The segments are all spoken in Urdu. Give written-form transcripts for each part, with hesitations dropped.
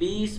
20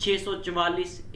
644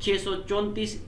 634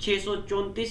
634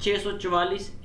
644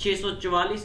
644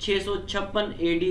656 AD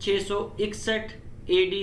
661 AD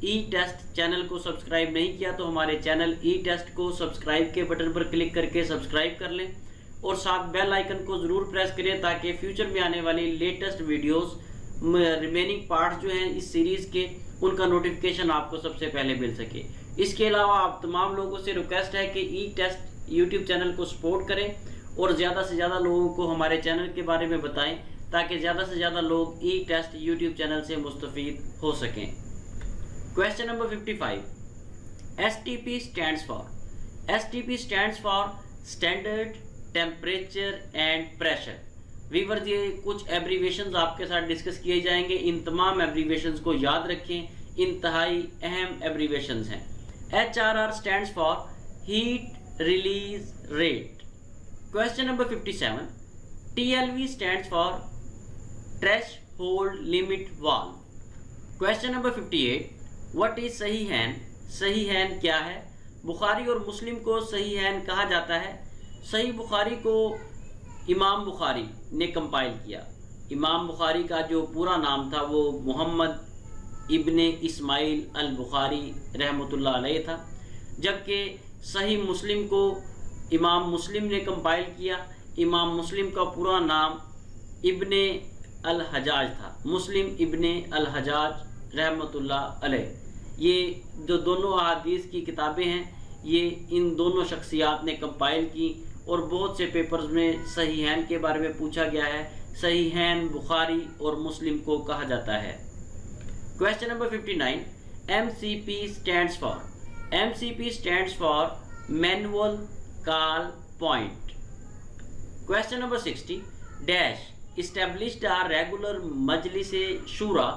ای ٹیسٹ چینل کو سبسکرائب نہیں کیا تو ہمارے چینل ای ٹیسٹ کو سبسکرائب کے بٹن پر کلک کر کے سبسکرائب کر لیں اور ساتھ بیل آئیکن کو ضرور پریس کریں تاکہ فیوچر میں آنے والی لیٹسٹ ویڈیوز ریمیننگ پارٹس جو ہیں اس سیریز کے ان کا نوٹیفیکیشن آپ کو سب سے پہلے مل سکے۔ اس کے علاوہ آپ تمام لوگوں سے ریکویسٹ ہے کہ ای ٹیسٹ یوٹیوب چینل کو سپورٹ کریں اور زیادہ سے زیادہ لوگوں کو ہمارے چینل کے بارے میں بتائیں تاکہ زیادہ سے زیادہ لوگ ای ٹیسٹ یوٹیوب چینل سے مستفید ہو سکیں۔ Question number 55، STP stands for؟ STP stands for Standard Temperature and Pressure۔ Viewers یہ کچھ ایبریویشنز آپ کے ساتھ ڈسکس کیے جائیں گے، ان تمام ایبریویشنز کو یاد رکھیں، انتہائی اہم ایبریویشنز ہیں۔ HRR stands for Heat Release Rate۔ Question number 57، TLV stands for Threshold Limit Valve۔ Question number 58، What is صحیحین؟ صحیحین کیا ہے؟ بخاری اور مسلم کو صحیحین کہا جاتا ہے۔ صحیح بخاری کو امام بخاری نے کمپائل کیا۔ امام بخاری کا جو پورا نام تھا وہ محمد ابن اسماعیل البخاری رحمۃ اللہ علیہ تھا، جبکہ صحیح مسلم کو امام مسلم نے کمپائل کیا۔ امام مسلم کا پورا نام ابن الحجاج تھا، مسلم ابن الحجاج رحمۃ اللہ علیہ۔ یہ جو دونوں احادیث کی کتابیں ہیں یہ ان دونوں شخصیات نے کمپائل کی اور بہت سے پیپرز میں صحیحین کے بارے میں پوچھا گیا ہے۔ صحیحین بخاری اور مسلم کو کہا جاتا ہے۔ Question number 59، MCP stands for؟ MCP stands for Manual Call Point۔ Question number 60، dash established a regular مجلس شورا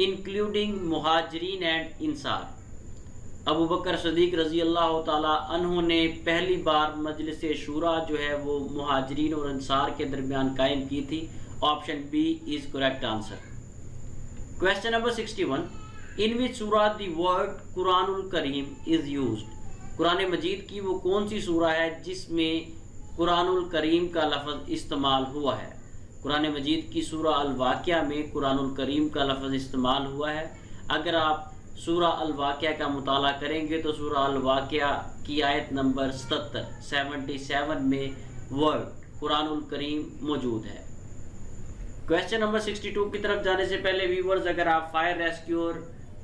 including مہاجرین اینڈ انصار۔ ابو بکر صدیق رضی اللہ تعالی عنہ نے پہلی بار مجلس شورا جو ہے وہ مہاجرین اور انصار کے درمیان قائم کی تھی۔ Option B is correct answer. Question number 61، ان وچ سورہ دی ورڈ قرآن الکریم از یوزڈ؟ قرآن مجید کی وہ کون سی سورہ ہے جس میں قرآن الکریم کا لفظ استعمال ہوا ہے؟ قرآن مجید کی سورہ الواقعہ میں قرآن الکریم کا لفظ استعمال ہوا ہے۔ اگر آپ سورہ الواقعہ کا مطالعہ کریں گے تو سورہ الواقعہ کی آیت نمبر 77 میں ورڈ قرآن الکریم موجود ہے۔ کویسچن نمبر 62 کی طرف جانے سے پہلے ویورز اگر آپ fire rescuer,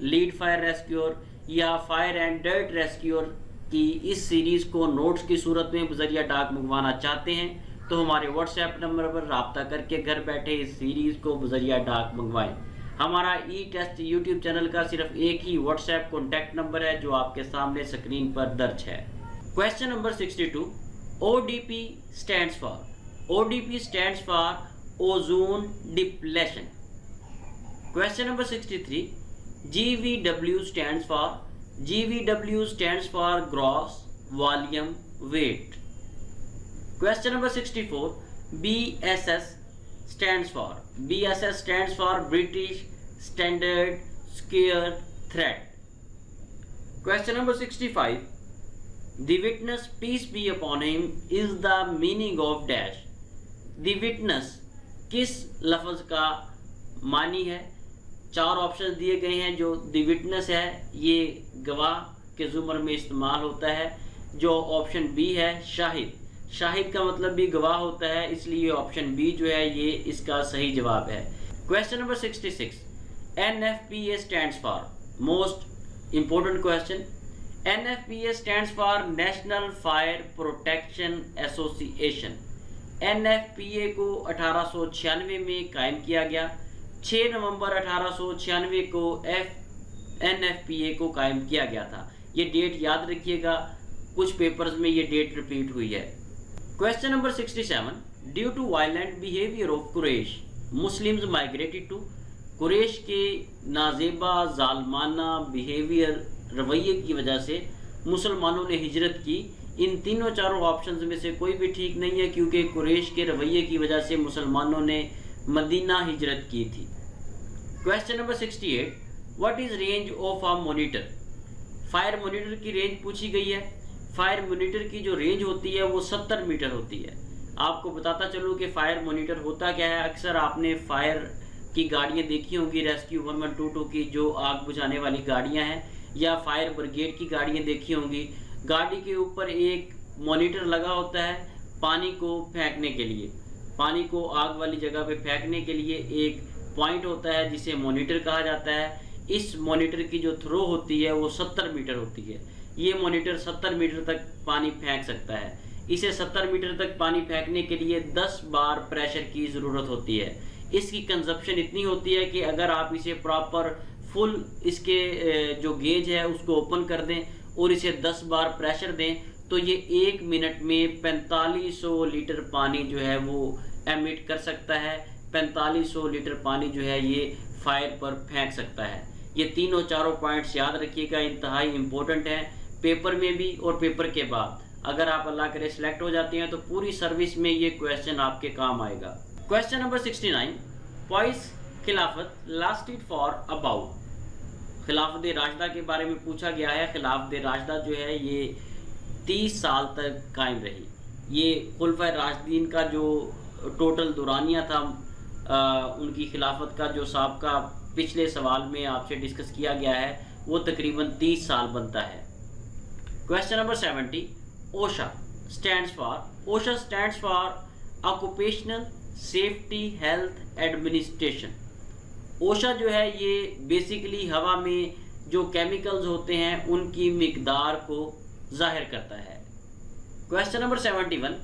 lead fire rescuer یا فائر اینڈ ڈرٹ ریسکیور کی اس سیریز کو نوٹس کی صورت میں بذریعہ ڈاک منگوانا چاہتے ہیں تو ہمارے واٹس ایپ نمبر پر رابطہ کر کے گھر بیٹھے اس سیریز کو بذریعہ ڈاک منگوائیں۔ ہمارا ای ٹیسٹ یوٹیوب چینل کا صرف ایک ہی واٹس ایپ کانٹیکٹ نمبر ہے جو آپ کے سامنے اسکرین پر درج ہے۔ Question number 62، ODP stands for؟ ODP stands for ozone depletion. Question number 63، GVW stands for؟ GVW stands for gross volume weight۔ Question number 64، BSS stands for؟ BSS stands for British Standard Square Thread۔ Question number 65، The witness, peace be upon him, is the meaning of dash؟ The witness کس لفظ کا معنی ہے؟ چار آپشن دیے گئے ہیں۔ جو The witness ہے یہ گواہ کے زمر میں استعمال ہوتا ہے۔ جو آپشن بی ہے شاہد، شاہد کا مطلب بھی گواہ ہوتا ہے، اس لیے آپشن بی جو ہے یہ اس کا صحیح جواب ہے۔ Question number 66، NFPA stands for؟ Most important question. NFPA stands for national fire protection ایسوسی ایشن۔ NFPA کو 1896 میں قائم کیا گیا۔ 6 نومبر 1896 کو NFPA کو قائم کیا گیا تھا۔ یہ ڈیٹ یاد رکھیے گا، کچھ پیپرز میں یہ ڈیٹ ریپیٹ ہوئی ہے۔ Question number 67، due to violent behaviour of Quraish Muslims migrated to? Quraish کے نازیبا ظالمانہ بیہیویئر رویے کی وجہ سے مسلمانوں نے ہجرت کی۔ ان تینوں چاروں آپشنز میں سے کوئی بھی ٹھیک نہیں ہے کیونکہ قریش کے رویے کی وجہ سے مسلمانوں نے مدینہ ہجرت کی تھی۔ Question number 68، what is range of a monitor? Fire monitor کی رینج پوچھی گئی ہے۔ فائر مانیٹر کی جو رینج ہوتی ہے وہ 70 میٹر ہوتی ہے۔ آپ کو بتاتا چلوں کہ فائر مانیٹر ہوتا کیا ہے۔ اکثر آپ نے فائر کی گاڑیاں دیکھی ہوں گی، ریسکیو 1122 کی جو آگ بجھانے والی گاڑیاں ہیں، یا فائر بریگیڈ کی گاڑیاں دیکھی ہوں گی، گاڑی کے اوپر ایک مانیٹر لگا ہوتا ہے پانی کو پھینکنے کے لیے، پانی کو آگ والی جگہ پہ پھینکنے کے لیے ایک پوائنٹ ہوتا ہے جسے مانیٹر کہا جاتا ہے۔ اس مانیٹر کی جو تھرو ہوتی ہے وہ 70 میٹر ہوتی ہے۔ یہ مانیٹر 70 میٹر تک پانی پھینک سکتا ہے۔ اسے 70 میٹر تک پانی پھینکنے کے لیے 10 بار پریشر کی ضرورت ہوتی ہے۔ اس کی کنزپشن اتنی ہوتی ہے کہ اگر آپ اسے پراپر فل اس کے جو گیج ہے اس کو اوپن کر دیں اور اسے 10 بار پریشر دیں تو یہ 1 منٹ میں 4500 لیٹر پانی جو ہے وہ ایمٹ کر سکتا ہے۔ 4500 لیٹر پانی جو ہے یہ فائر پر پھینک سکتا ہے۔ یہ تینوں چاروں پوائنٹس یاد رکھیے گا، انتہائی امپورٹنٹ ہے پیپر میں بھی اور پیپر کے بعد۔ اگر آپ اللہ کرے سلیکٹ ہو جاتے ہیں تو پوری سروس میں یہ کویسچن آپ کے کام آئے گا۔ کویسچن نمبر 69، وائس خلافت لاسٹڈ فار اباؤٹ، خلافت راشدہ کے بارے میں پوچھا گیا ہے۔ خلافت راشدہ جو ہے یہ 30 سال تک قائم رہی۔ یہ خلفۂ راشدین کا جو ٹوٹل دورانیہ تھا ان کی خلافت کا، جو سابقہ پچھلے سوال میں آپ سے ڈسکس کیا گیا ہے، وہ تقریباً 30 سال بنتا ہے۔ Question number 70، Usha stands for occupational safety health administration. Usha جو ہے یہ بیسیکلی ہوا میں جو کیمیکلز ہوتے ہیں ان کی مقدار کو ظاہر کرتا ہے۔ Question number 71،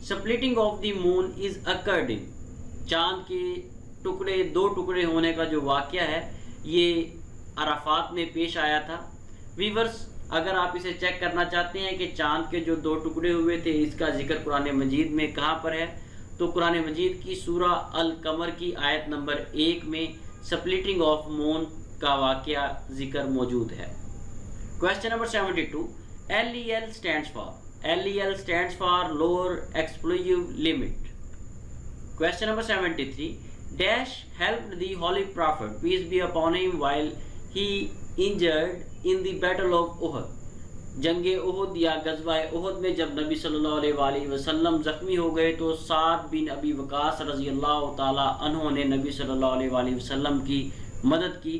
splitting of the moon is occurred in, چاند کے ٹکڑے 2 ٹکڑے ہونے کا جو واقعہ ہے یہ عرفات میں پیش آیا تھا۔ ویورز اگر آپ اسے چیک کرنا چاہتے ہیں کہ چاند کے جو 2 ٹکڑے ہوئے تھے اس کا ذکر قرآن مجید میں کہاں پر ہے، تو قرآن مجید کی سورہ القمر کی آیت نمبر 1 میں سپلٹنگ آف مون کا واقعہ ذکر موجود ہے۔ Question number 72، LEL stands for lower explosive limit. Question number 73، dash helped the holy prophet peace be upon him while he injured in the battle of Uhud, جنگ احد یا غزوہ احد میں جب نبی صلی اللہ علیہ وآلہ وسلم زخمی ہو گئے تو سعد بن ابی وقاص رضی اللہ تعالی عنہ نے نبی صلی اللہ علیہ وآلہ وسلم کی مدد کی۔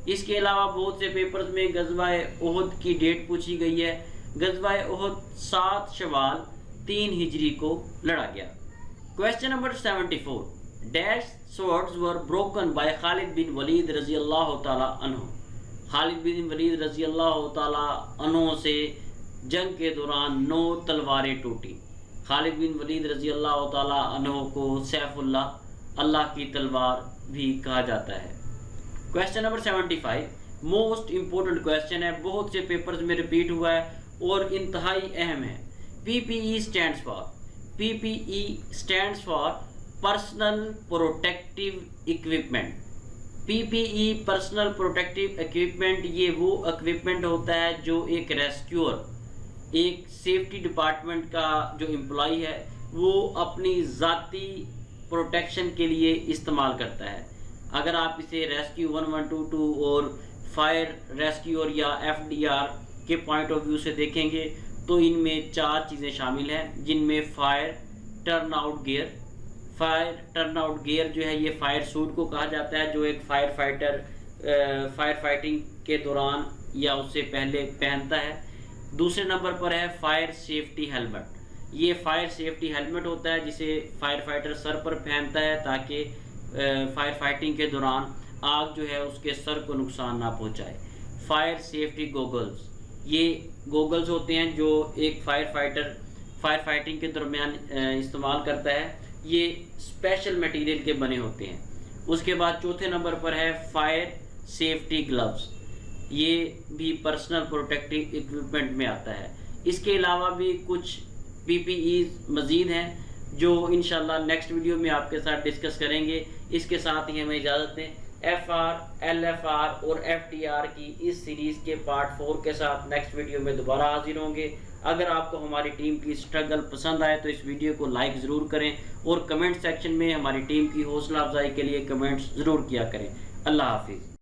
اس کے علاوہ بہت سے پیپرز میں غزوہ احد کی ڈیٹ پوچھی گئی ہے۔ غزوہ احد 7 شوال 3 ہجری کو لڑا گیا۔ Question number 74، dash swords were broken by Khalid bin Walid رضی اللہ تعالی عنہ، خالد بن ولید رضی اللہ تعالی عنہ سے جنگ کے دوران 9 تلواریں ٹوٹی۔ خالد بن ولید رضی اللہ تعالی عنہ کو سیف اللہ، اللہ کی تلوار بھی کہا جاتا ہے۔ Question number 75، most important question ہے، بہت سے پیپرز میں ریپیٹ ہوا ہے اور انتہائی اہم ہے۔ PPE stands for personal protective equipment. PPE personal protective equipment یہ وہ اکوپمنٹ ہوتا ہے جو ایک ریسکیور، ایک سیفٹی ڈپارٹمنٹ کا جو امپلائی ہے وہ اپنی ذاتی پروٹیکشن کے لیے استعمال کرتا ہے۔ اگر آپ اسے ریسکیو 1122 اور فائر ریسکیور یا FDR کے پوائنٹ آف ویو سے دیکھیں گے تو ان میں 4 چیزیں شامل ہیں، جن میں فائر ٹرن آؤٹ گیئر جو ہے یہ فائر سوٹ کو کہا جاتا ہے جو ایک فائر فائٹنگ کے دوران یا اس سے پہلے پہنتا ہے۔ دوسرے نمبر پر ہے فائر سیفٹی ہیلمٹ، یہ فائر سیفٹی ہیلمٹ ہوتا ہے جسے فائر فائٹر سر پر پہنتا ہے تاکہ فائر فائٹنگ کے دوران آگ جو ہے اس کے سر کو نقصان نہ پہنچائے۔ فائر سیفٹی گوگلز، یہ گوگلز ہوتے ہیں جو ایک فائر فائٹنگ کے درمیان استعمال کرتا ہے، یہ اسپیشل میٹیریل کے بنے ہوتے ہیں۔ اس کے بعد چوتھے نمبر پر ہے فائر سیفٹی گلوز، یہ بھی پرسنل پروٹیکٹیو اکوپمنٹ میں آتا ہے۔ اس کے علاوہ بھی کچھ PPEs مزید ہیں جو انشاءاللہ نیکسٹ ویڈیو میں آپ کے ساتھ ڈسکس کریں گے۔ اس کے ساتھ ہی ہمیں اجازت دیں۔ FR، LFR اور FDR کی اس سیریز کے پارٹ 4 کے ساتھ نیکسٹ ویڈیو میں دوبارہ حاضر ہوں گے۔ اگر آپ کو ہماری ٹیم کی سٹرگل پسند آئے تو اس ویڈیو کو لائک ضرور کریں اور کمنٹ سیکشن میں ہماری ٹیم کی حوصلہ افزائی کے لیے کمنٹس ضرور کیا کریں۔ اللہ حافظ۔